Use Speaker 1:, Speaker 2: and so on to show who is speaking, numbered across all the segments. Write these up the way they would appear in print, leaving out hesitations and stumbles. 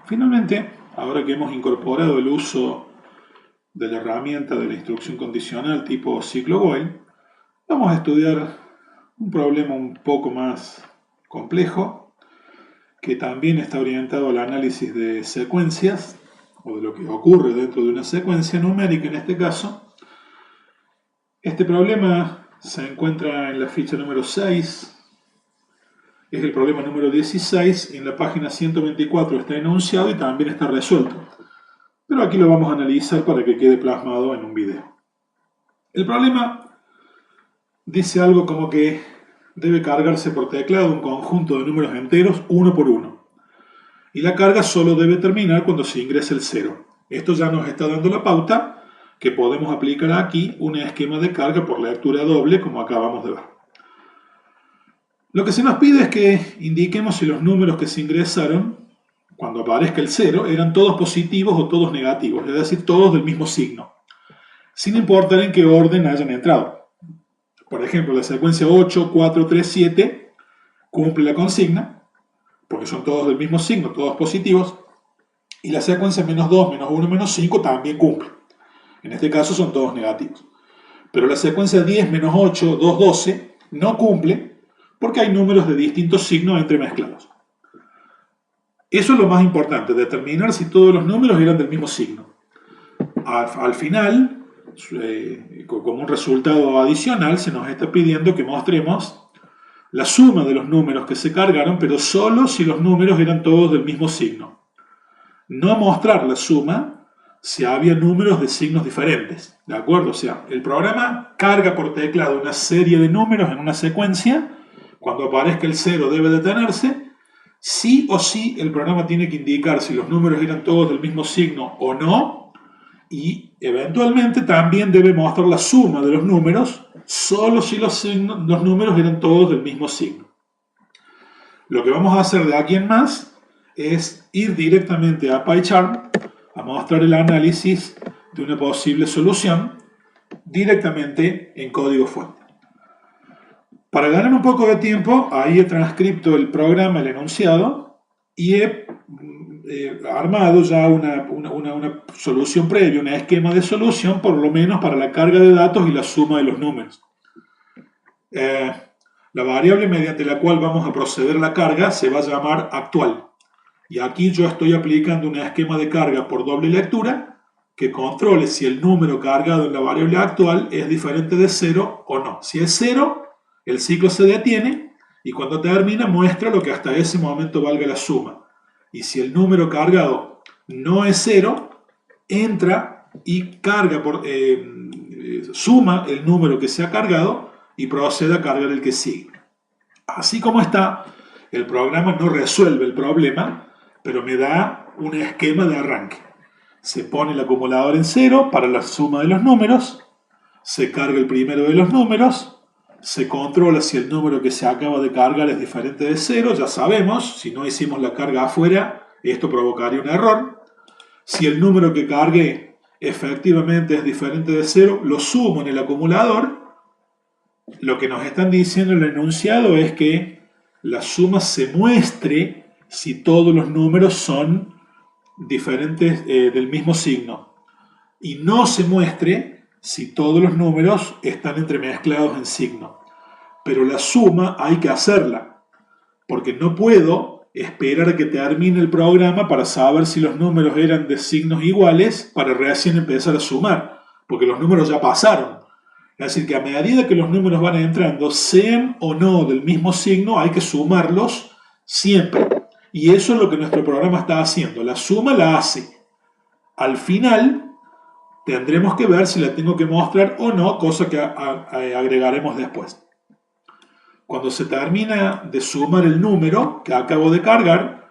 Speaker 1: Finalmente, ahora que hemos incorporado el uso de la herramienta de la instrucción condicional tipo ciclo while, vamos a estudiar un problema un poco más complejo que también está orientado al análisis de secuencias o de lo que ocurre dentro de una secuencia numérica en este caso. Este problema se encuentra en la ficha número 6, es el problema número 16, y en la página 124 está enunciado y también está resuelto. Pero aquí lo vamos a analizar para que quede plasmado en un video. El problema dice algo como que debe cargarse por teclado un conjunto de números enteros uno por uno. Y la carga solo debe terminar cuando se ingrese el 0. Esto ya nos está dando la pauta que podemos aplicar aquí un esquema de carga por lectura doble como acabamos de ver. Lo que se nos pide es que indiquemos si los números que se ingresaron cuando aparezca el 0 eran todos positivos o todos negativos, es decir, todos del mismo signo, sin importar en qué orden hayan entrado. Por ejemplo, la secuencia 8, 4, 3, 7 cumple la consigna, porque son todos del mismo signo, todos positivos, y la secuencia menos 2, menos 1, menos 5 también cumple. En este caso son todos negativos. Pero la secuencia 10, menos 8, 2, 12 no cumple porque hay números de distintos signos entremezclados. Eso es lo más importante, determinar si todos los números eran del mismo signo. Al final, como un resultado adicional, se nos está pidiendo que mostremos la suma de los números que se cargaron, pero solo si los números eran todos del mismo signo. No mostrar la suma si había números de signos diferentes, ¿de acuerdo? O sea, el programa carga por teclado una serie de números en una secuencia. Cuando aparezca el 0 debe detenerse. Sí o sí el programa tiene que indicar si los números eran todos del mismo signo o no, y eventualmente también debe mostrar la suma de los números solo si los números eran todos del mismo signo. Lo que vamos a hacer de aquí en más es ir directamente a PyCharm a mostrar el análisis de una posible solución directamente en código fuente. Para ganar un poco de tiempo, ahí he transcrito el programa, el enunciado, y he armado ya una solución previa, un esquema de solución, por lo menos para la carga de datos y la suma de los números. La variable mediante la cual vamos a proceder la carga se va a llamar actual. Y aquí yo estoy aplicando un esquema de carga por doble lectura que controle si el número cargado en la variable actual es diferente de 0 o no. Si es 0, el ciclo se detiene y cuando termina muestra lo que hasta ese momento valga la suma. Y si el número cargado no es 0, entra y carga suma el número que se ha cargado y procede a cargar el que sigue. Así como está, el programa no resuelve el problema, pero me da un esquema de arranque. Se pone el acumulador en 0 para la suma de los números, se carga el primero de los números, se controla si el número que se acaba de cargar es diferente de 0, ya sabemos, si no hicimos la carga afuera, esto provocaría un error. Si el número que cargué efectivamente es diferente de 0, lo sumo en el acumulador. Lo que nos están diciendo en el enunciado es que la suma se muestre si todos los números son diferentes del mismo signo y no se muestre si todos los números están entremezclados en signo. Pero la suma hay que hacerla, porque no puedo esperar a que termine el programa para saber si los números eran de signos iguales para recién empezar a sumar, porque los números ya pasaron. Es decir, que a medida que los números van entrando, sean o no del mismo signo, hay que sumarlos siempre. Y eso es lo que nuestro programa está haciendo. La suma la hace. Al final tendremos que ver si la tengo que mostrar o no, cosa que agregaremos después. Cuando se termina de sumar el número que acabo de cargar,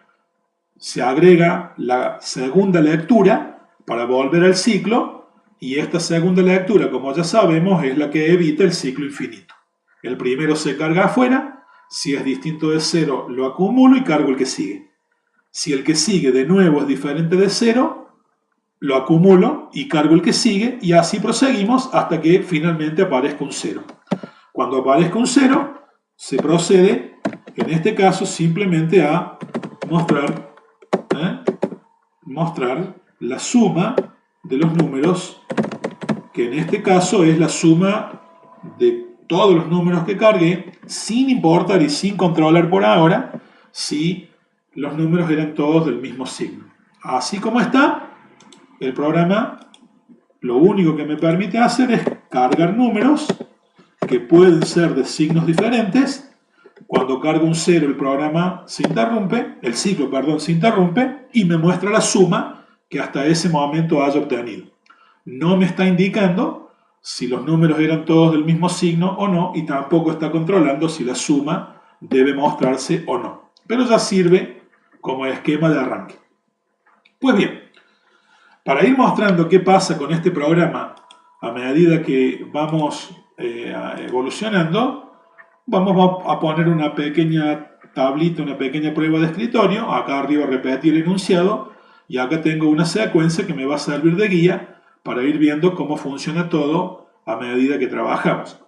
Speaker 1: se agrega la segunda lectura para volver al ciclo, y esta segunda lectura, como ya sabemos, es la que evita el ciclo infinito. El primero se carga afuera, si es distinto de 0 lo acumulo y cargo el que sigue. Si el que sigue de nuevo es diferente de 0, lo acumulo y cargo el que sigue, y así proseguimos hasta que finalmente aparezca un 0. Cuando aparezca un 0, se procede, en este caso, simplemente a mostrar mostrar la suma de los números, que en este caso es la suma de todos los números que cargué, sin importar y sin controlar por ahora si los números eran todos del mismo signo. Así como está, el programa lo único que me permite hacer es cargar números que pueden ser de signos diferentes. Cuando cargo un 0 el programa se interrumpe, el ciclo, perdón, se interrumpe y me muestra la suma que hasta ese momento haya obtenido. No me está indicando si los números eran todos del mismo signo o no, y tampoco está controlando si la suma debe mostrarse o no. Pero ya sirve como esquema de arranque. Pues bien, para ir mostrando qué pasa con este programa a medida que vamos evolucionando, vamos a poner una pequeña tablita, una pequeña prueba de escritorio. Acá arriba repetir el enunciado y acá tengo una secuencia que me va a servir de guía para ir viendo cómo funciona todo a medida que trabajamos.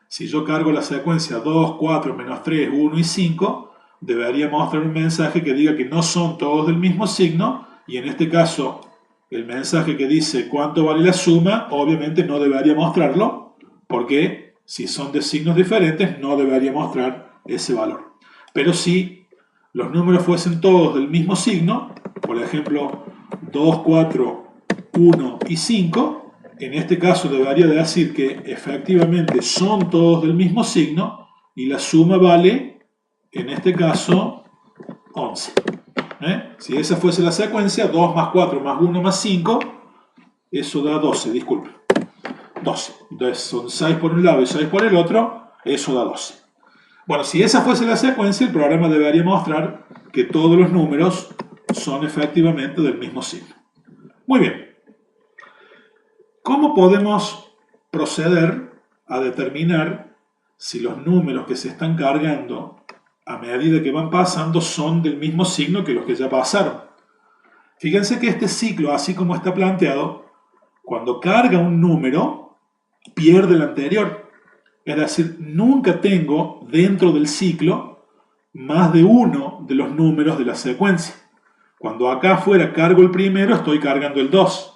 Speaker 1: Si yo cargo la secuencia 2, 4, menos 3, 1 y 5, debería mostrar un mensaje que diga que no son todos del mismo signo, y en este caso el mensaje que dice cuánto vale la suma, obviamente no debería mostrarlo, porque si son de signos diferentes no debería mostrar ese valor. Pero si los números fuesen todos del mismo signo, por ejemplo 2, 4, 1 y 5, en este caso debería decir que efectivamente son todos del mismo signo y la suma vale, en este caso, 11. Si esa fuese la secuencia, 2 más 4 más 1 más 5, eso da 12, disculpe. 12. Entonces son 6 por un lado y 6 por el otro, eso da 12. Bueno, si esa fuese la secuencia, el programa debería mostrar que todos los números son efectivamente del mismo signo. Muy bien. ¿Cómo podemos proceder a determinar si los números que se están cargando a medida que van pasando son del mismo signo que los que ya pasaron? Fíjense que este ciclo, así como está planteado, cuando carga un número, pierde el anterior. Es decir, nunca tengo dentro del ciclo más de uno de los números de la secuencia. Cuando acá afuera cargo el primero, estoy cargando el 2.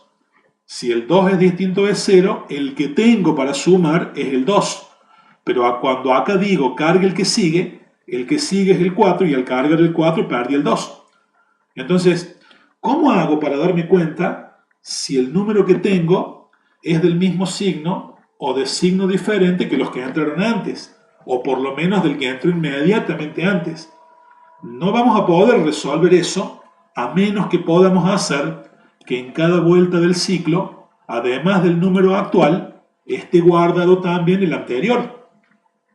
Speaker 1: Si el 2 es distinto de 0, el que tengo para sumar es el 2. Pero cuando acá digo cargue el que sigue es el 4 y al cargar el 4 perdí el 2. Entonces, ¿cómo hago para darme cuenta si el número que tengo es del mismo signo o de signo diferente que los que entraron antes? O por lo menos del que entró inmediatamente antes. No vamos a poder resolver eso a menos que podamos hacer que en cada vuelta del ciclo, además del número actual, esté guardado también el anterior.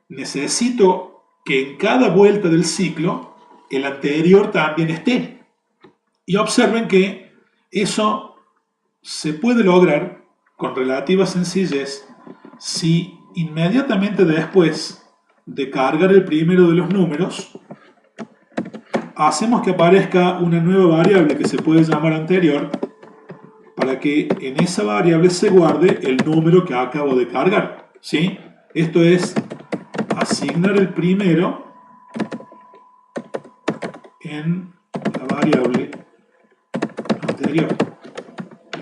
Speaker 1: Necesito que en cada vuelta del ciclo el anterior también esté. Y observen que eso se puede lograr con relativa sencillez si inmediatamente después de cargar el primero de los números, hacemos que aparezca una nueva variable que se puede llamar anterior, para que en esa variable se guarde el número que acabo de cargar, ¿sí? Esto es asignar el primero en la variable anterior.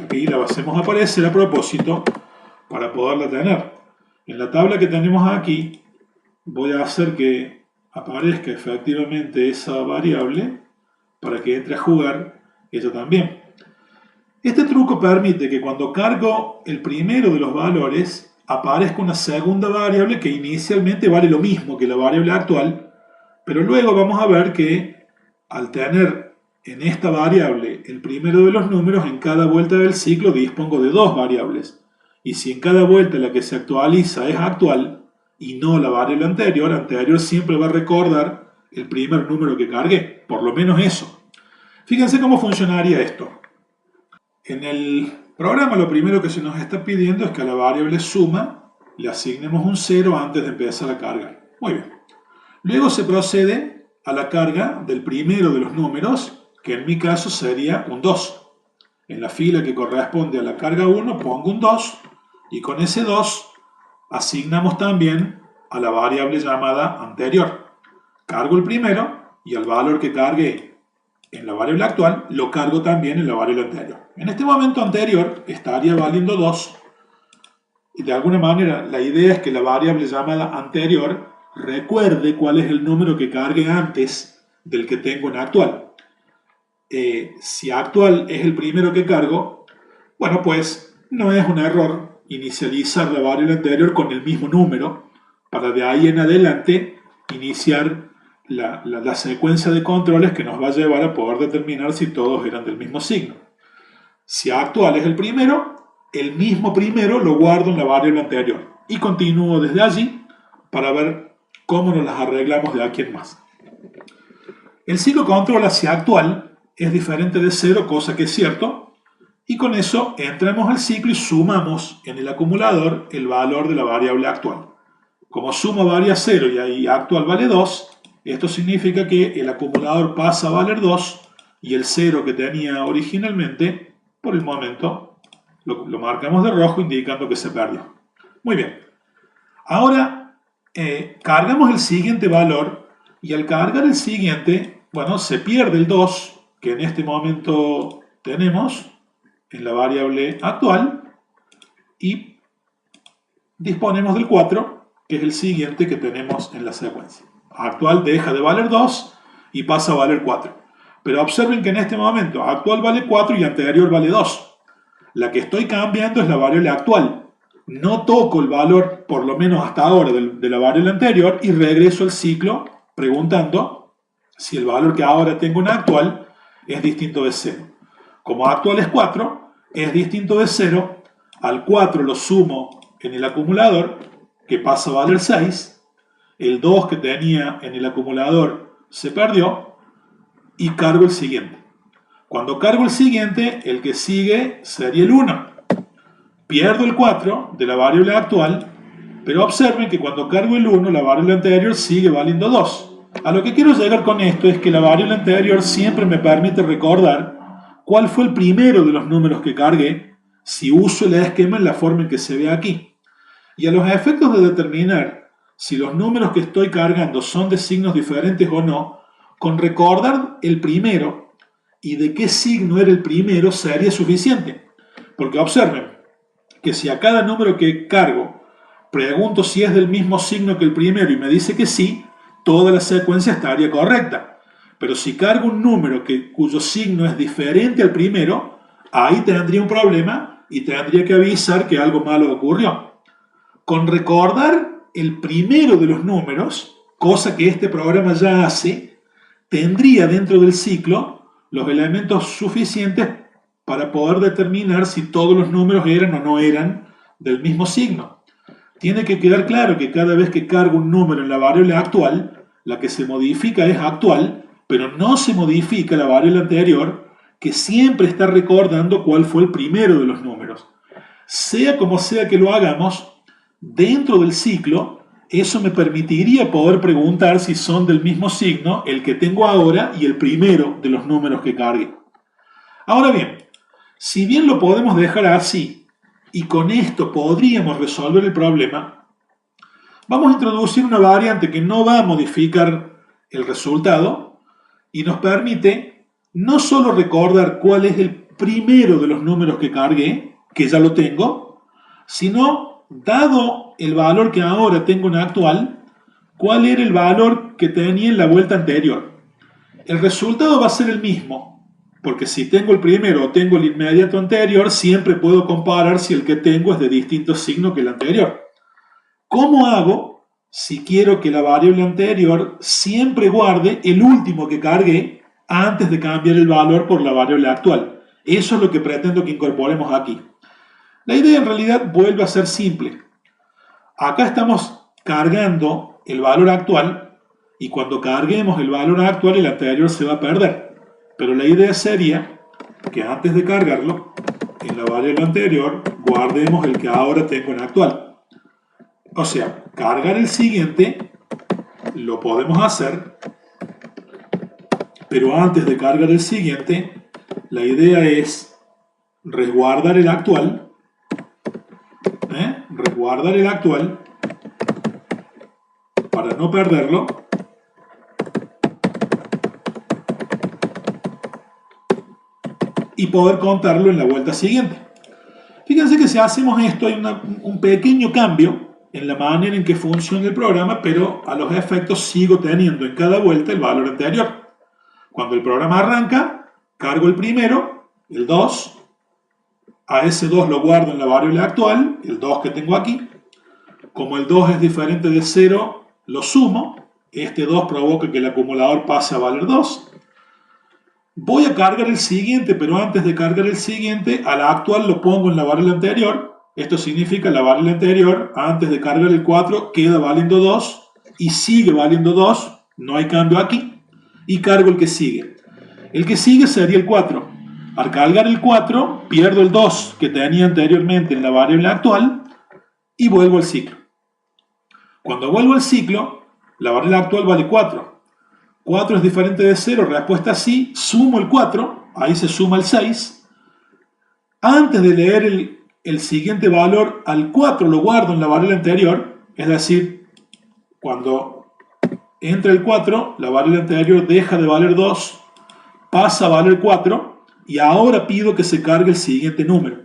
Speaker 1: Aquí la hacemos aparecer a propósito para poderla tener. En la tabla que tenemos aquí voy a hacer que aparezca efectivamente esa variable para que entre a jugar ella también. Este truco permite que cuando cargo el primero de los valores aparezca una segunda variable que inicialmente vale lo mismo que la variable actual, pero luego vamos a ver que al tener en esta variable el primero de los números, en cada vuelta del ciclo dispongo de dos variables. Y si en cada vuelta la que se actualiza es actual y no la variable anterior siempre va a recordar el primer número que cargué, por lo menos eso. Fíjense cómo funcionaría esto. En el programa lo primero que se nos está pidiendo es que a la variable suma le asignemos un 0 antes de empezar a cargar. Muy bien. Luego se procede a la carga del primero de los números, que en mi caso sería un 2. En la fila que corresponde a la carga 1 pongo un 2 y con ese 2 asignamos también a la variable llamada anterior. Cargo el primero y al valor que cargue en la variable actual, lo cargo también en la variable anterior. En este momento anterior estaría valiendo 2, y de alguna manera la idea es que la variable llamada anterior recuerde cuál es el número que cargue antes del que tengo en actual. Si actual es el primero que cargo, bueno, pues no es un error inicializar la variable anterior con el mismo número para de ahí en adelante iniciar la secuencia de controles que nos va a llevar a poder determinar si todos eran del mismo signo. Si actual es el mismo primero lo guardo en la variable anterior y continúo desde allí para ver cómo nos las arreglamos de aquí en más. El ciclo control hacia actual es diferente de 0, cosa que es cierto, y con eso entramos al ciclo y sumamos en el acumulador el valor de la variable actual. Como suma varia a 0 y ahí actual vale 2, esto significa que el acumulador pasa a valer 2 y el 0 que tenía originalmente, por el momento, lo marcamos de rojo indicando que se perdió. Muy bien. Ahora cargamos el siguiente valor y al cargar el siguiente, bueno, se pierde el 2 que en este momento tenemos en la variable actual y disponemos del 4, que es el siguiente que tenemos en la secuencia. Actual deja de valer 2 y pasa a valer 4. Pero observen que en este momento actual vale 4 y anterior vale 2. La que estoy cambiando es la variable actual. No toco el valor, por lo menos hasta ahora, de la variable anterior y regreso al ciclo preguntando si el valor que ahora tengo en actual es distinto de 0. Como actual es 4, es distinto de 0, al 4 lo sumo en el acumulador, que pasa a valer 6, el 2 que tenía en el acumulador se perdió y cargo el siguiente. Cuando cargo el siguiente, el que sigue sería el 1. Pierdo el 4 de la variable actual, pero observen que cuando cargo el 1, la variable anterior sigue valiendo 2. A lo que quiero llegar con esto es que la variable anterior siempre me permite recordar cuál fue el primero de los números que cargué si uso el esquema en la forma en que se ve aquí. Y a los efectos de determinar si los números que estoy cargando son de signos diferentes o no, con recordar el primero y de qué signo era el primero sería suficiente. Porque observen que si a cada número que cargo pregunto si es del mismo signo que el primero y me dice que sí, toda la secuencia estaría correcta. Pero si cargo un número cuyo signo es diferente al primero, ahí tendría un problema y tendría que avisar que algo malo ocurrió. Con recordar el primero de los números, cosa que este programa ya hace, tendría dentro del ciclo los elementos suficientes para poder determinar si todos los números eran o no eran del mismo signo. Tiene que quedar claro que cada vez que cargo un número en la variable actual, la que se modifica es actual, pero no se modifica la variable anterior, que siempre está recordando cuál fue el primero de los números. Sea como sea que lo hagamos, dentro del ciclo, eso me permitiría poder preguntar si son del mismo signo el que tengo ahora y el primero de los números que cargue. Ahora bien, si bien lo podemos dejar así y con esto podríamos resolver el problema, vamos a introducir una variante que no va a modificar el resultado y nos permite no solo recordar cuál es el primero de los números que cargué, que ya lo tengo, sino, dado el valor que ahora tengo en actual, cuál era el valor que tenía en la vuelta anterior. El resultado va a ser el mismo, porque si tengo el primero o tengo el inmediato anterior, siempre puedo comparar si el que tengo es de distinto signo que el anterior. ¿Cómo hago si quiero que la variable anterior siempre guarde el último que cargué antes de cambiar el valor por la variable actual? Eso es lo que pretendo que incorporemos aquí. La idea en realidad vuelve a ser simple. Acá estamos cargando el valor actual y cuando carguemos el valor actual el anterior se va a perder. Pero la idea sería que antes de cargarlo, en la variable anterior guardemos el que ahora tengo en actual. O sea, cargar el siguiente lo podemos hacer, pero antes de cargar el siguiente, la idea es resguardar el actual, resguardar el actual para no perderlo y poder contarlo en la vuelta siguiente. Fíjense que si hacemos esto hay un pequeño cambio en la manera en que funciona el programa, pero a los efectos sigo teniendo en cada vuelta el valor anterior. Cuando el programa arranca, cargo el primero, el 2, a ese 2 lo guardo en la variable actual, el 2 que tengo aquí. Como el 2 es diferente de 0, lo sumo. Este 2 provoca que el acumulador pase a valer 2. Voy a cargar el siguiente, pero antes de cargar el siguiente, a la actual lo pongo en la variable anterior. Esto significa la variable anterior, antes de cargar el 4, queda valiendo 2 y sigue valiendo 2. No hay cambio aquí. Y cargo el que sigue. El que sigue sería el 4. Al cargar el 4, pierdo el 2 que tenía anteriormente en la variable actual y vuelvo al ciclo. Cuando vuelvo al ciclo, la variable actual vale 4. 4 es diferente de 0, respuesta sí, sumo el 4, ahí se suma el 6. Antes de leer el siguiente valor, al 4 lo guardo en la variable anterior, es decir, cuando entra el 4, la variable anterior deja de valer 2, pasa a valer 4, y ahora pido que se cargue el siguiente número.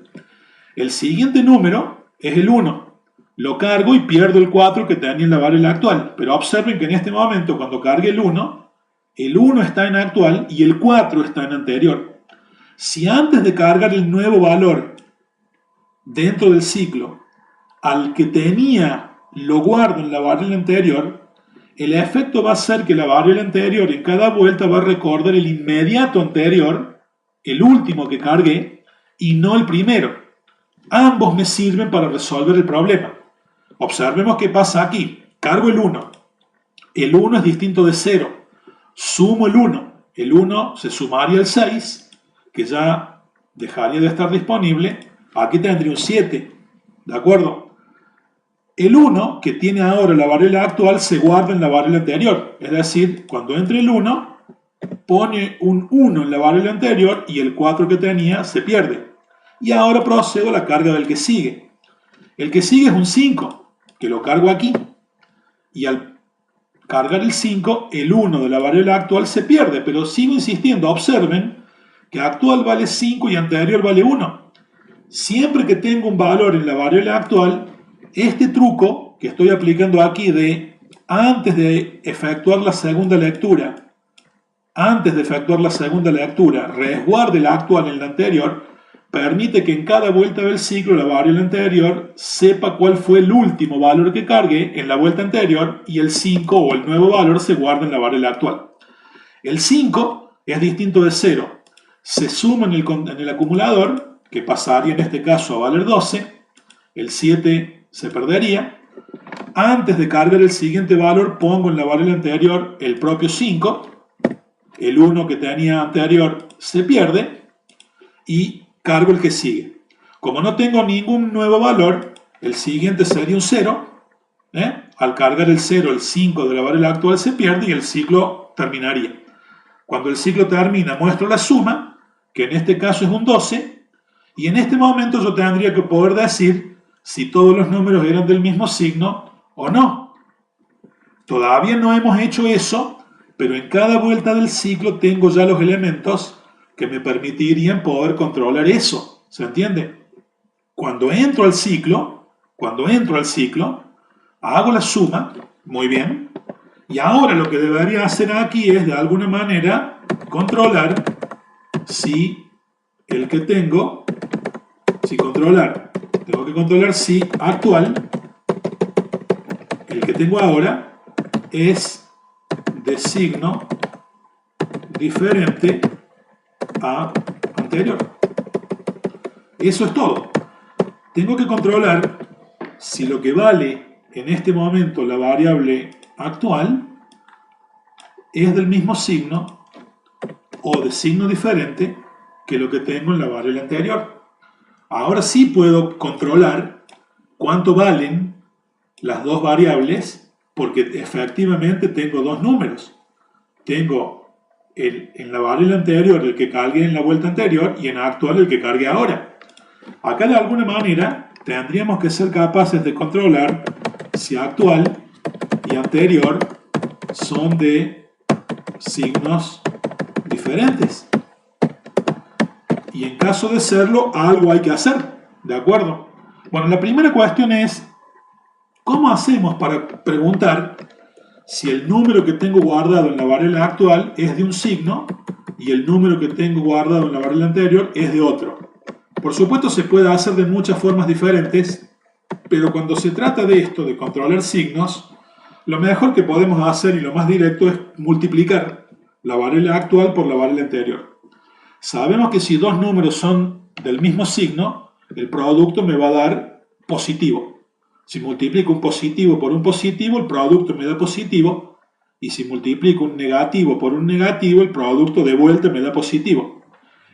Speaker 1: El siguiente número es el 1. Lo cargo y pierdo el 4 que tenía en la variable actual. Pero observen que en este momento, cuando cargue el 1 está en actual y el 4 está en anterior. Si antes de cargar el nuevo valor dentro del ciclo, al que tenía lo guardo en la variable anterior, el efecto va a ser que la variable anterior en cada vuelta va a recordar el inmediato anterior, el último que cargué, y no el primero. Ambos me sirven para resolver el problema. Observemos qué pasa aquí. Cargo el 1. El 1 es distinto de 0. Sumo el 1. El 1 se sumaría al 6, que ya dejaría de estar disponible. Aquí tendría un 7. ¿De acuerdo? El 1, que tiene ahora la variable actual, se guarda en la variable anterior. Es decir, cuando entre el 1, pone un 1 en la variable anterior y el 4 que tenía se pierde. Y ahora procedo a la carga del que sigue. El que sigue es un 5, que lo cargo aquí. Y al cargar el 5, el 1 de la variable actual se pierde, pero sigo insistiendo. Observen que actual vale 5 y anterior vale 1. Siempre que tengo un valor en la variable actual, este truco que estoy aplicando aquí de antes de efectuar la segunda lectura, resguarde la actual en la anterior, permite que en cada vuelta del ciclo la variable anterior sepa cuál fue el último valor que cargué en la vuelta anterior y el 5 o el nuevo valor se guarda en la variable actual. El 5 es distinto de 0. Se suma en el acumulador, que pasaría en este caso a valer 12. El 7 se perdería. Antes de cargar el siguiente valor pongo en la variable anterior el propio 5. El 1 que tenía anterior se pierde y cargo el que sigue. Como no tengo ningún nuevo valor, el siguiente sería un 0. Al cargar el 0, el 5 de la variable actual se pierde y el ciclo terminaría. Cuando el ciclo termina, muestro la suma, que en este caso es un 12, y en este momento yo tendría que poder decir si todos los números eran del mismo signo o no. Todavía no hemos hecho eso, pero en cada vuelta del ciclo tengo ya los elementos que me permitirían poder controlar eso. ¿Se entiende? Cuando entro al ciclo, hago la suma, muy bien, y ahora lo que debería hacer aquí es de alguna manera controlar si el que tengo, tengo que controlar si actual, el que tengo ahora, es de signo diferente a anterior. Eso es todo. Tengo que controlar si lo que vale en este momento la variable actual es del mismo signo o de signo diferente que lo que tengo en la variable anterior. Ahora sí puedo controlar cuánto valen las dos variables porque efectivamente tengo dos números. Tengo en la variable anterior el que cargué en la vuelta anterior y en la actual el que cargué ahora. Acá de alguna manera tendríamos que ser capaces de controlar si actual y anterior son de signos diferentes. y en caso de serlo, algo hay que hacer, ¿de acuerdo? Bueno, la primera cuestión es, ¿cómo hacemos para preguntar si el número que tengo guardado en la variable actual es de un signo y el número que tengo guardado en la variable anterior es de otro? Por supuesto se puede hacer de muchas formas diferentes, pero cuando se trata de esto, de controlar signos, lo mejor que podemos hacer y lo más directo es multiplicar la variable actual por la variable anterior. Sabemos que si dos números son del mismo signo, el producto me va a dar positivo. Si multiplico un positivo por un positivo, el producto me da positivo. Y si multiplico un negativo por un negativo, el producto de vuelta me da positivo.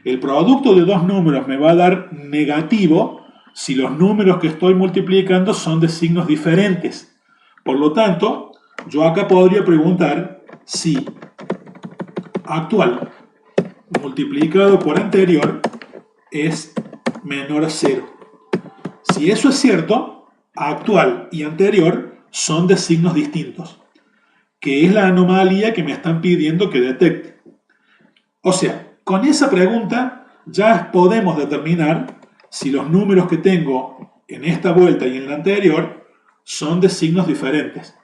Speaker 1: El producto de dos números me va a dar negativo si los números que estoy multiplicando son de signos diferentes. Por lo tanto, yo acá podría preguntar si actual multiplicado por anterior es menor a 0. Si eso es cierto, actual y anterior son de signos distintos, que es la anomalía que me están pidiendo que detecte. O sea, con esa pregunta ya podemos determinar si los números que tengo en esta vuelta y en la anterior son de signos diferentes.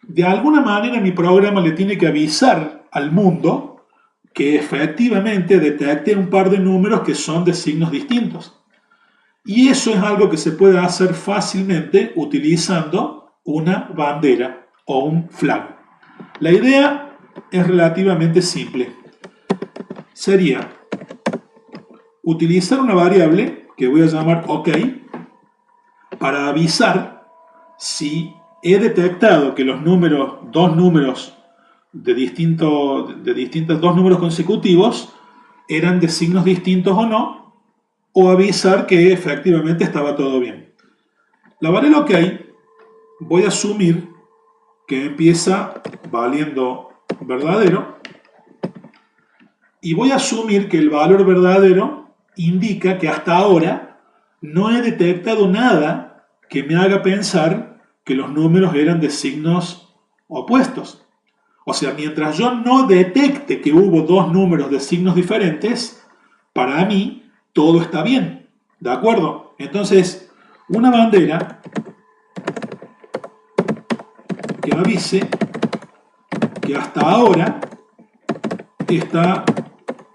Speaker 1: De alguna manera mi programa le tiene que avisar al mundo que efectivamente detecte un par de números que son de signos distintos. Y eso es algo que se puede hacer fácilmente utilizando una bandera o un flag. La idea es relativamente simple. Sería utilizar una variable que voy a llamar OK para avisar si he detectado que los números, dos números dos números consecutivos eran de signos distintos o no, o avisar que efectivamente estaba todo bien. La variable OK voy a asumir que empieza valiendo verdadero y voy a asumir que el valor verdadero indica que hasta ahora no he detectado nada que me haga pensar que los números eran de signos opuestos. O sea, mientras yo no detecte que hubo dos números de signos diferentes, para mí todo está bien. ¿De acuerdo? Entonces, una bandera que avise que hasta ahora está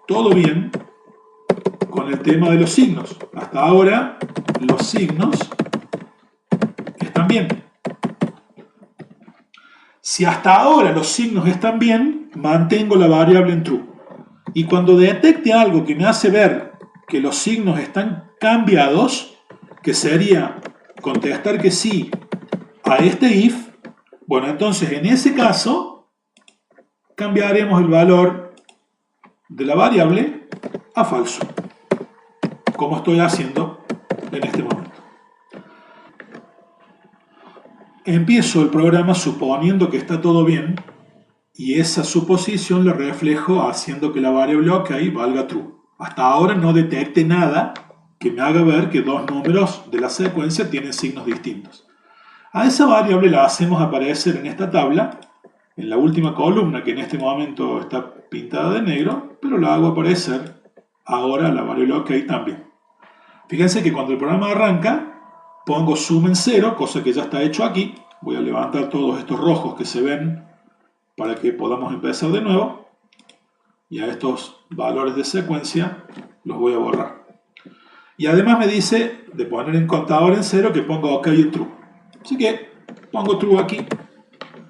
Speaker 1: todo bien con el tema de los signos. Hasta ahora los signos están bien. Si hasta ahora los signos están bien, mantengo la variable en true. Y cuando detecte algo que me hace ver que los signos están cambiados, que sería contestar que sí a este if, bueno, entonces en ese caso cambiaremos el valor de la variable a falso, como estoy haciendo en este momento. Empiezo el programa suponiendo que está todo bien y esa suposición la reflejo haciendo que la variable OK valga true. Hasta ahora no detecte nada que me haga ver que dos números de la secuencia tienen signos distintos. A esa variable la hacemos aparecer en esta tabla, en la última columna que en este momento está pintada de negro, pero la hago aparecer ahora la variable OK también. Fíjense que cuando el programa arranca, pongo sum en 0, cosa que ya está hecho aquí. Voy a levantar todos estos rojos que se ven para que podamos empezar de nuevo. Y a estos valores de secuencia los voy a borrar. Y además me dice de poner en contador en 0 que ponga OK en true. Así que pongo true aquí.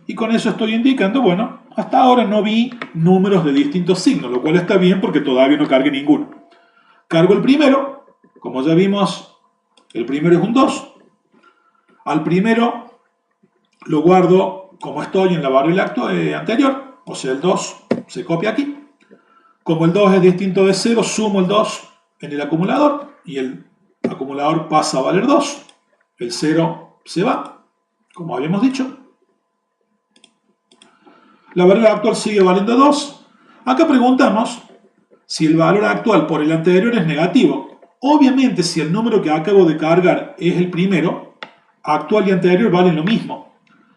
Speaker 1: Y con eso estoy indicando, bueno, hasta ahora no vi números de distintos signos, lo cual está bien porque todavía no cargué ninguno. Cargo el primero, como ya vimos, el primero es un 2. Al primero lo guardo como estoy en la variable anterior, o sea, el 2 se copia aquí. Como el 2 es distinto de 0, sumo el 2 en el acumulador y el acumulador pasa a valer 2. El 0 se va, como habíamos dicho. La variable actual sigue valiendo 2. Acá preguntamos si el valor actual por el anterior es negativo. Obviamente, si el número que acabo de cargar es el primero, actual y anterior valen lo mismo.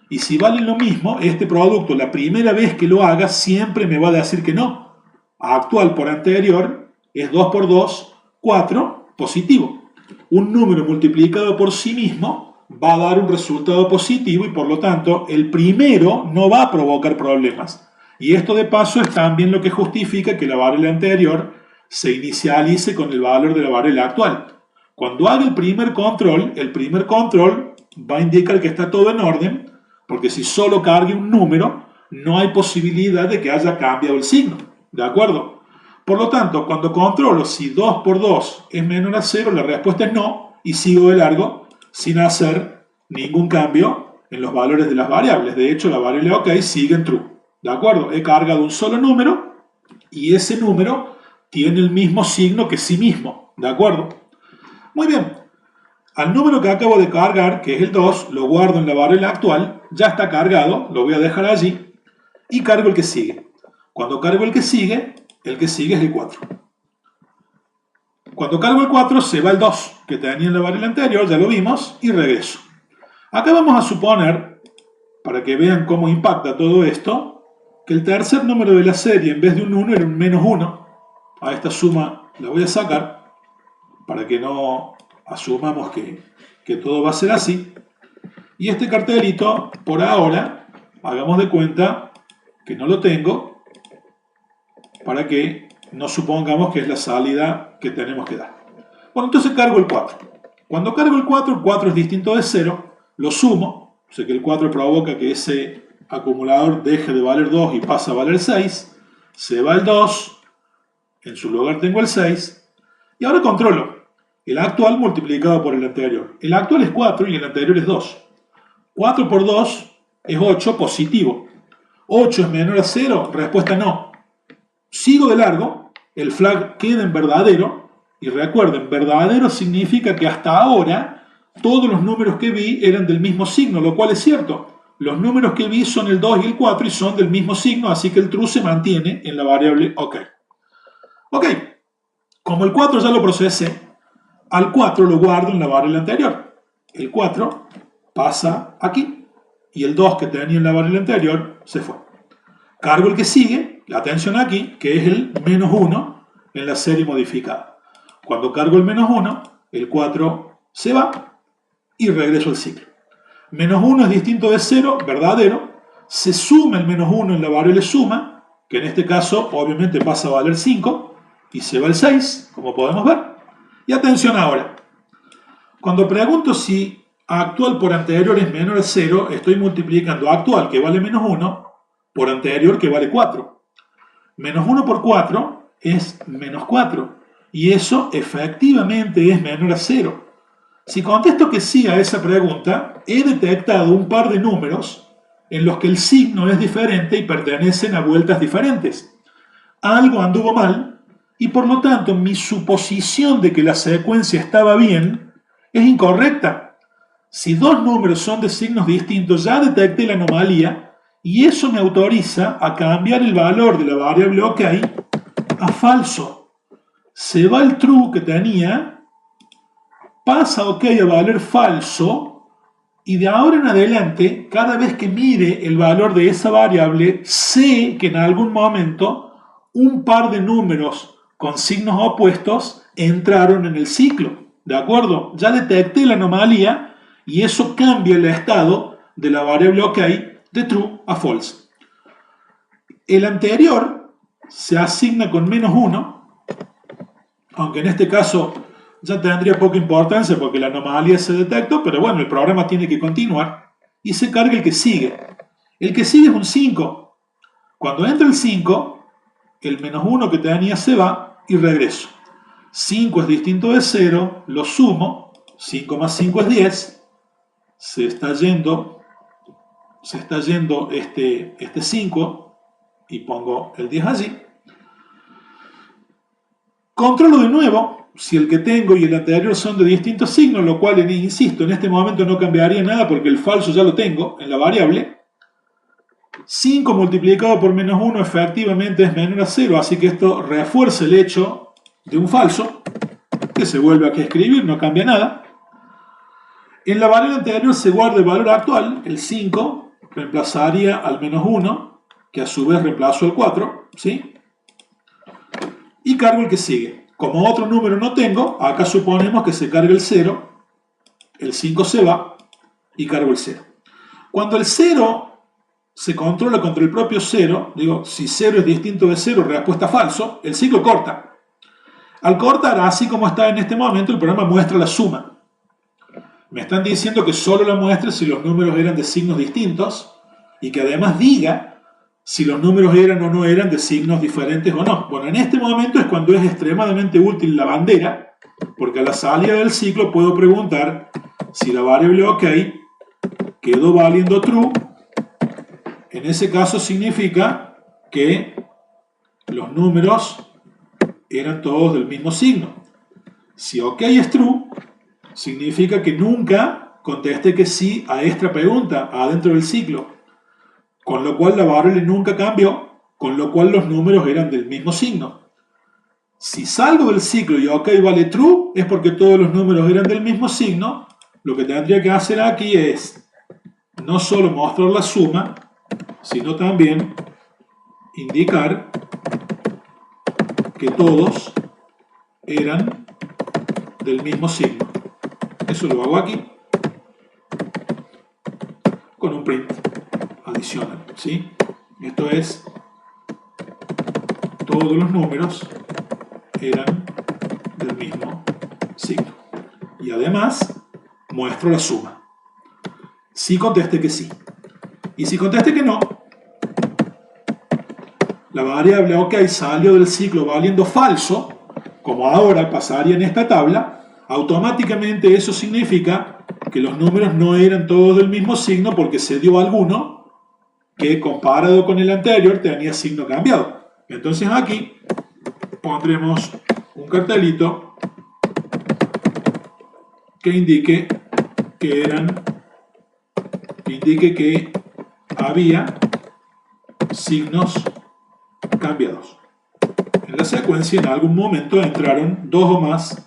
Speaker 1: Y si valen lo mismo, este producto, la primera vez que lo haga, siempre me va a decir que no. Actual por anterior es 2 por 2, 4 positivo. Un número multiplicado por sí mismo va a dar un resultado positivo y por lo tanto el primero no va a provocar problemas. Y esto de paso es también lo que justifica que la variable anterior se inicialice con el valor de la variable actual. Cuando haga el primer control va a indicar que está todo en orden, porque si solo cargue un número, no hay posibilidad de que haya cambiado el signo. ¿De acuerdo? Por lo tanto, cuando controlo si 2 por 2 es menor a 0, la respuesta es no, y sigo de largo sin hacer ningún cambio en los valores de las variables. De hecho, la variable OK sigue en true. ¿De acuerdo? He cargado un solo número y ese número tiene el mismo signo que sí mismo. ¿De acuerdo? Muy bien. Al número que acabo de cargar, que es el 2, lo guardo en la variable actual, ya está cargado, lo voy a dejar allí y cargo el que sigue. Cuando cargo el que sigue es el 4. Cuando cargo el 4 se va el 2 que tenía en la variable anterior, ya lo vimos, y regreso. Acá vamos a suponer, para que vean cómo impacta todo esto, que el tercer número de la serie en vez de un 1 era un menos 1. A esta suma la voy a sacar para que no asumamos que todo va a ser así. Y este cartelito, por ahora, hagamos de cuenta que no lo tengo para que no supongamos que es la salida que tenemos que dar. Bueno, entonces cargo el 4. Cuando cargo el 4 es distinto de 0, lo sumo, o sea que el 4 provoca que ese acumulador deje de valer 2 y pasa a valer 6, se va el 2, en su lugar tengo el 6, y ahora controlo el actual multiplicado por el anterior. El actual es 4 y el anterior es 2. 4 por 2 es 8 positivo. 8 es menor a 0, respuesta no. Sigo de largo, el flag queda en verdadero, y recuerden, verdadero significa que hasta ahora todos los números que vi eran del mismo signo, lo cual es cierto. Los números que vi son el 2 y el 4 y son del mismo signo, así que el true se mantiene en la variable OK. OK, como el 4 ya lo procesé, al 4 lo guardo en la variable anterior. El 4 pasa aquí y el 2 que tenía en la variable anterior se fue. Cargo el que sigue, la atención aquí, que es el menos 1 en la serie modificada. Cuando cargo el menos 1, el 4 se va y regreso al ciclo. Menos 1 es distinto de 0, verdadero. Se suma el menos 1 en la variable suma, que en este caso obviamente pasa a valer 5, y se va el 6, como podemos ver. Y atención ahora. Cuando pregunto si actual por anterior es menor a 0, estoy multiplicando actual, que vale menos 1, por anterior, que vale 4. Menos 1 por 4 es menos 4. Y eso efectivamente es menor a 0. Si contesto que sí a esa pregunta, he detectado un par de números en los que el signo es diferente y pertenecen a vueltas diferentes. Algo anduvo mal y por lo tanto mi suposición de que la secuencia estaba bien es incorrecta. Si dos números son de signos distintos, ya detecté la anomalía y eso me autoriza a cambiar el valor de la variable OK a falso. Se va el true que tenía, pasa OK a valer falso y de ahora en adelante, cada vez que mire el valor de esa variable, sé que en algún momento un par de números con signos opuestos entraron en el ciclo. ¿De acuerdo? Ya detecté la anomalía y eso cambia el estado de la variable OK de true a false. El anterior se asigna con menos 1, aunque en este caso ya tendría poca importancia porque la anomalía se detectó, pero bueno, el programa tiene que continuar y se carga el que sigue. El que sigue es un 5. Cuando entra el 5, el menos 1 que tenía se va y regreso. 5 es distinto de 0, lo sumo, 5 más 5 es 10, se está yendo este 5 y pongo el 10 allí. Controlo de nuevo si el que tengo y el anterior son de distintos signos, lo cual, insisto, en este momento no cambiaría nada porque el falso ya lo tengo en la variable. 5 multiplicado por menos 1 efectivamente es menor a 0, así que esto refuerza el hecho de un falso, que se vuelve aquí a escribir, no cambia nada. En la variable anterior se guarda el valor actual, el 5 reemplazaría al menos 1, que a su vez reemplazó el 4, ¿sí? Y cargo el que sigue. Como otro número no tengo, acá suponemos que se carga el 0, el 5 se va y cargo el 0. Cuando el 0 se controla contra el propio 0, digo, si 0 es distinto de 0, respuesta falso, el ciclo corta. Al cortar, así como está en este momento, el programa muestra la suma. Me están diciendo que solo la muestre si los números eran de signos distintos y que además diga si los números eran o no eran de signos diferentes o no. Bueno, en este momento es cuando es extremadamente útil la bandera, porque a la salida del ciclo puedo preguntar si la variable OK quedó valiendo true. En ese caso significa que los números eran todos del mismo signo. Si OK es true, significa que nunca contesté que sí a esta pregunta adentro del ciclo, con lo cual la variable nunca cambió, con lo cual los números eran del mismo signo. Si salgo del ciclo y OK vale true, es porque todos los números eran del mismo signo. Lo que tendría que hacer aquí es no solo mostrar la suma, sino también indicar que todos eran del mismo signo. Eso lo hago aquí con un print adicional, ¿sí? Esto es, todos los números eran del mismo signo. Y además muestro la suma. Si conteste que sí. Y si conteste que no, la variable OK salió del ciclo valiendo falso, como ahora pasaría en esta tabla, automáticamente eso significa que los números no eran todos del mismo signo porque se dio alguno que comparado con el anterior tenía signo cambiado. Entonces aquí pondremos un cartelito que indique que había signos cambiados. En la secuencia en algún momento entraron dos o más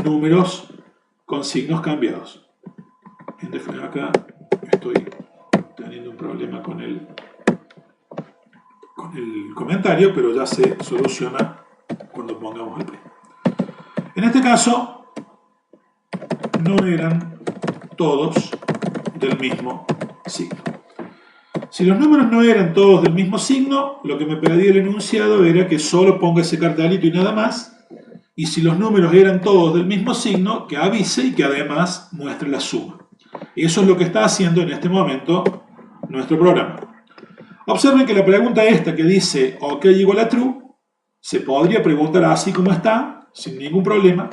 Speaker 1: números con signos cambiados. En definitiva acá estoy teniendo un problema con el comentario, pero ya se soluciona cuando pongamos el print. En este caso no eran todos del mismo signo. Si los números no eran todos del mismo signo, lo que me pedía el enunciado era que solo ponga ese cartelito y nada más. Y si los números eran todos del mismo signo, que avise y que además muestre la suma. Y eso es lo que está haciendo en este momento nuestro programa. Observen que la pregunta esta que dice OK igual a true, se podría preguntar así como está, sin ningún problema.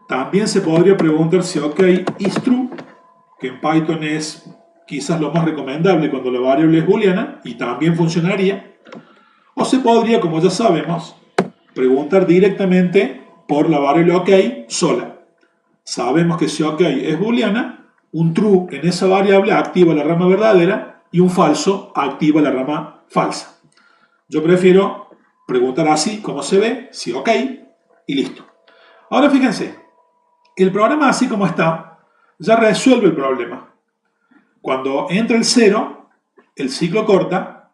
Speaker 1: También se podría preguntar si OK is true, que en Python es quizás lo más recomendable cuando la variable es booleana, y también funcionaría. O se podría, como ya sabemos, preguntar directamente por la variable OK sola. Sabemos que si OK es booleana, un true en esa variable activa la rama verdadera y un falso activa la rama falsa. Yo prefiero preguntar así como se ve, si OK, y listo. Ahora fíjense, el programa así como está ya resuelve el problema. Cuando entra el 0, el ciclo corta,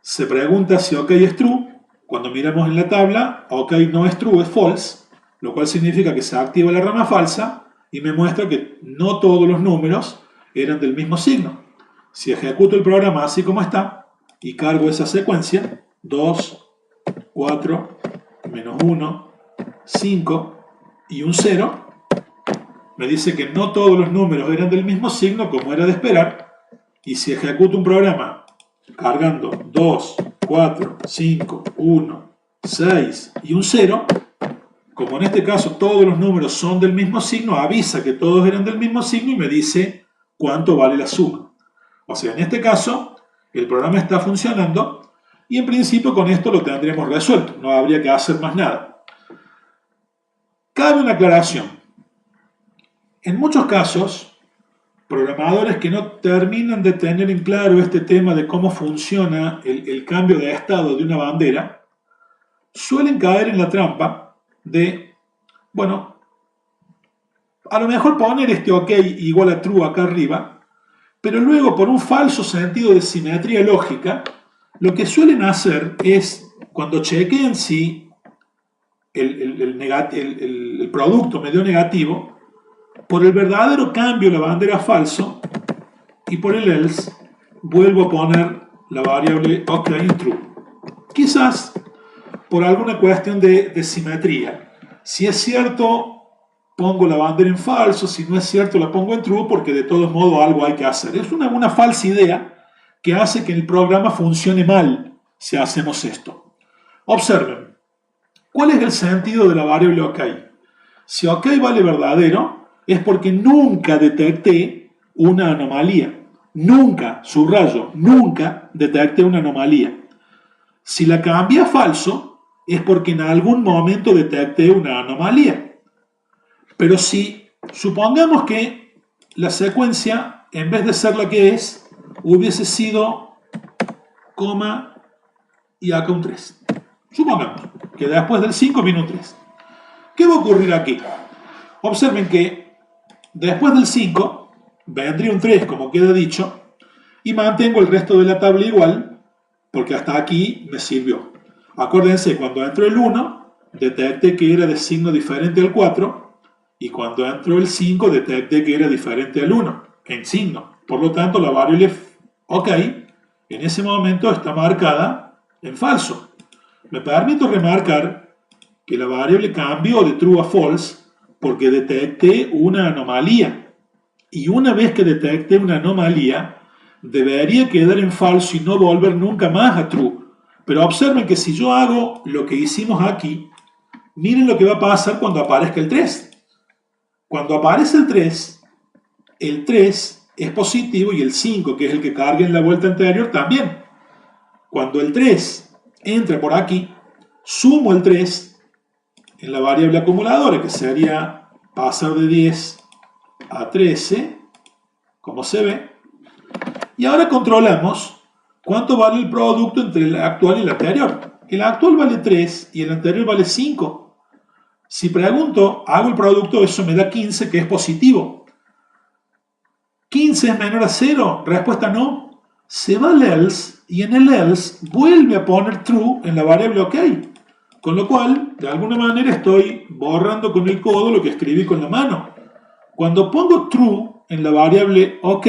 Speaker 1: se pregunta si OK es true. Cuando miramos en la tabla, OK no es true, es false, lo cual significa que se activa la rama falsa y me muestra que no todos los números eran del mismo signo. Si ejecuto el programa así como está y cargo esa secuencia, 2, 4, menos 1, 5 y un 0, me dice que no todos los números eran del mismo signo como era de esperar, y si ejecuto un programa cargando 2, 4, 5, 1, 6 y un 0, como en este caso todos los números son del mismo signo, avisa que todos eran del mismo signo y me dice cuánto vale la suma. O sea, en este caso el programa está funcionando y en principio con esto lo tendremos resuelto, no habría que hacer más nada. Cabe una aclaración. En muchos casos, programadores que no terminan de tener en claro este tema de cómo funciona el cambio de estado de una bandera, suelen caer en la trampa de, bueno, a lo mejor poner este OK igual a true acá arriba, pero luego por un falso sentido de simetría lógica, lo que suelen hacer es, cuando chequeen si el producto me dio negativo, por el verdadero cambio la bandera a falso y por el else vuelvo a poner la variable OK en true. Quizás por alguna cuestión de simetría. Si es cierto, pongo la bandera en falso, si no es cierto, la pongo en true, porque de todos modos algo hay que hacer. Es una falsa idea que hace que el programa funcione mal si hacemos esto. Observen, ¿cuál es el sentido de la variable OK? Si OK vale verdadero, es porque nunca detecté una anomalía. Nunca, subrayo, nunca detecté una anomalía. Si la cambié a falso, es porque en algún momento detecté una anomalía. Pero si supongamos que la secuencia, en vez de ser la que es, hubiese sido coma y acá un 3. Supongamos que después del 5 viene un 3. ¿Qué va a ocurrir aquí? Observen que después del 5 vendría un 3, como queda dicho, y mantengo el resto de la tabla igual, porque hasta aquí me sirvió. Acuérdense, cuando entró el 1, detecté que era de signo diferente al 4, y cuando entró el 5, detecté que era diferente al 1, en signo. Por lo tanto, la variable OK en ese momento está marcada en falso. Me permito remarcar que la variable cambió de true a false porque detecté una anomalía. Y una vez que detecté una anomalía, debería quedar en falso y no volver nunca más a true. Pero observen que si yo hago lo que hicimos aquí, miren lo que va a pasar cuando aparezca el 3. Cuando aparece el 3 es positivo y el 5, que es el que cargué en la vuelta anterior, también. Cuando el 3 entra por aquí, sumo el 3 en la variable acumuladora, que sería pasar de 10 a 13, como se ve. Y ahora controlamos cuánto vale el producto entre el actual y el anterior. El actual vale 3 y el anterior vale 5. Si pregunto, hago el producto, eso me da 15, que es positivo. ¿15 es menor a 0? Respuesta no. Se va al else y en el else vuelve a poner true en la variable OK. Con lo cual, de alguna manera estoy borrando con el codo lo que escribí con la mano. Cuando pongo true en la variable OK,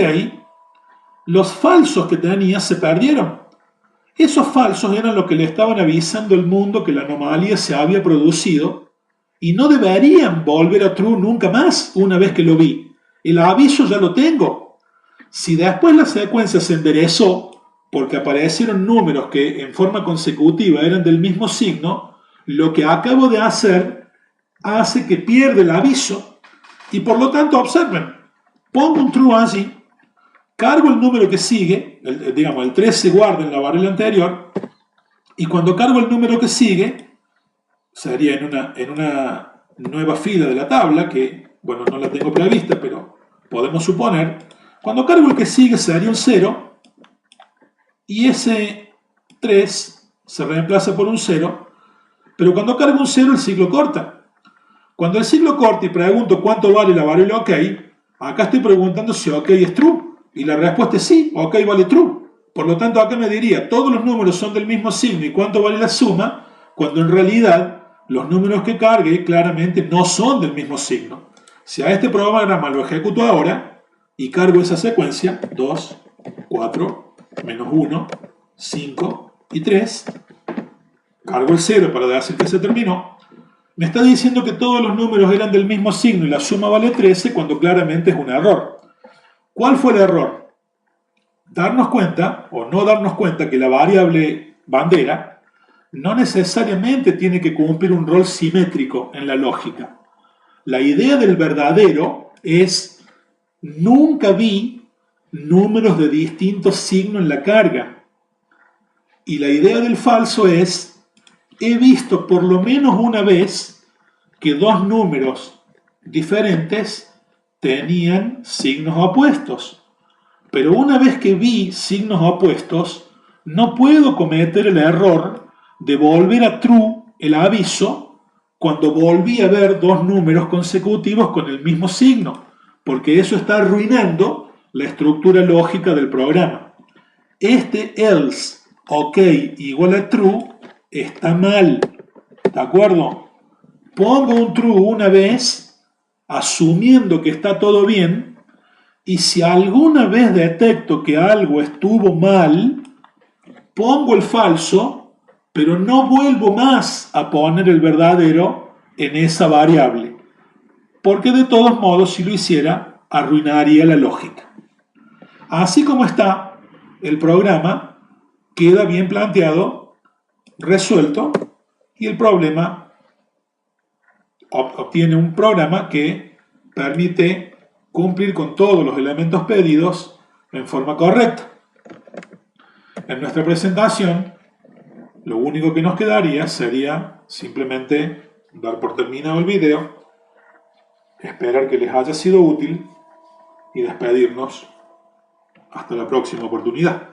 Speaker 1: los falsos que tenía se perdieron. Esos falsos eran lo que le estaban avisando al mundo que la anomalía se había producido y no deberían volver a true nunca más una vez que lo vi. El aviso ya lo tengo. Si después la secuencia se enderezó porque aparecieron números que en forma consecutiva eran del mismo signo, lo que acabo de hacer hace que pierda el aviso y por lo tanto, observen, pongo un true allí, cargo el número que sigue, digamos el 3 se guarda en la variable anterior y cuando cargo el número que sigue, sería en una nueva fila de la tabla, que, bueno, no la tengo prevista, pero podemos suponer, cuando cargo el que sigue sería un 0, y ese 3 se reemplaza por un 0, pero cuando cargo un 0 el ciclo corta. Cuando el ciclo corta y pregunto cuánto vale la variable OK, acá estoy preguntando si OK es true, y la respuesta es sí, OK vale true. Por lo tanto, acá me diría, todos los números son del mismo signo y cuánto vale la suma, cuando en realidad los números que cargue claramente no son del mismo signo. Si a este programa lo ejecuto ahora y cargo esa secuencia, 2, 4, menos 1, 5 y 3, cargo el 0 para decir que se terminó, me está diciendo que todos los números eran del mismo signo y la suma vale 13 cuando claramente es un error. ¿Cuál fue el error? Darnos cuenta o no darnos cuenta que la variable bandera no necesariamente tiene que cumplir un rol simétrico en la lógica. La idea del verdadero es nunca vi números de distintos signos en la carga. Y la idea del falso es he visto por lo menos una vez que dos números diferentes tenían signos opuestos. Pero una vez que vi signos opuestos, no puedo cometer el error de volver a true el aviso cuando volví a ver dos números consecutivos con el mismo signo, porque eso está arruinando la estructura lógica del programa. Este else OK igual a true está mal, ¿de acuerdo? pongo un true una vez, asumiendo que está todo bien, y si alguna vez detecto que algo estuvo mal, pongo el falso, pero no vuelvo más a poner el verdadero en esa variable, porque de todos modos, si lo hiciera, arruinaría la lógica. Así como está, el programa queda bien planteado, resuelto, y el problema obtiene un programa que permite cumplir con todos los elementos pedidos en forma correcta. En nuestra presentación, lo único que nos quedaría sería simplemente dar por terminado el video, esperar que les haya sido útil y despedirnos hasta la próxima oportunidad.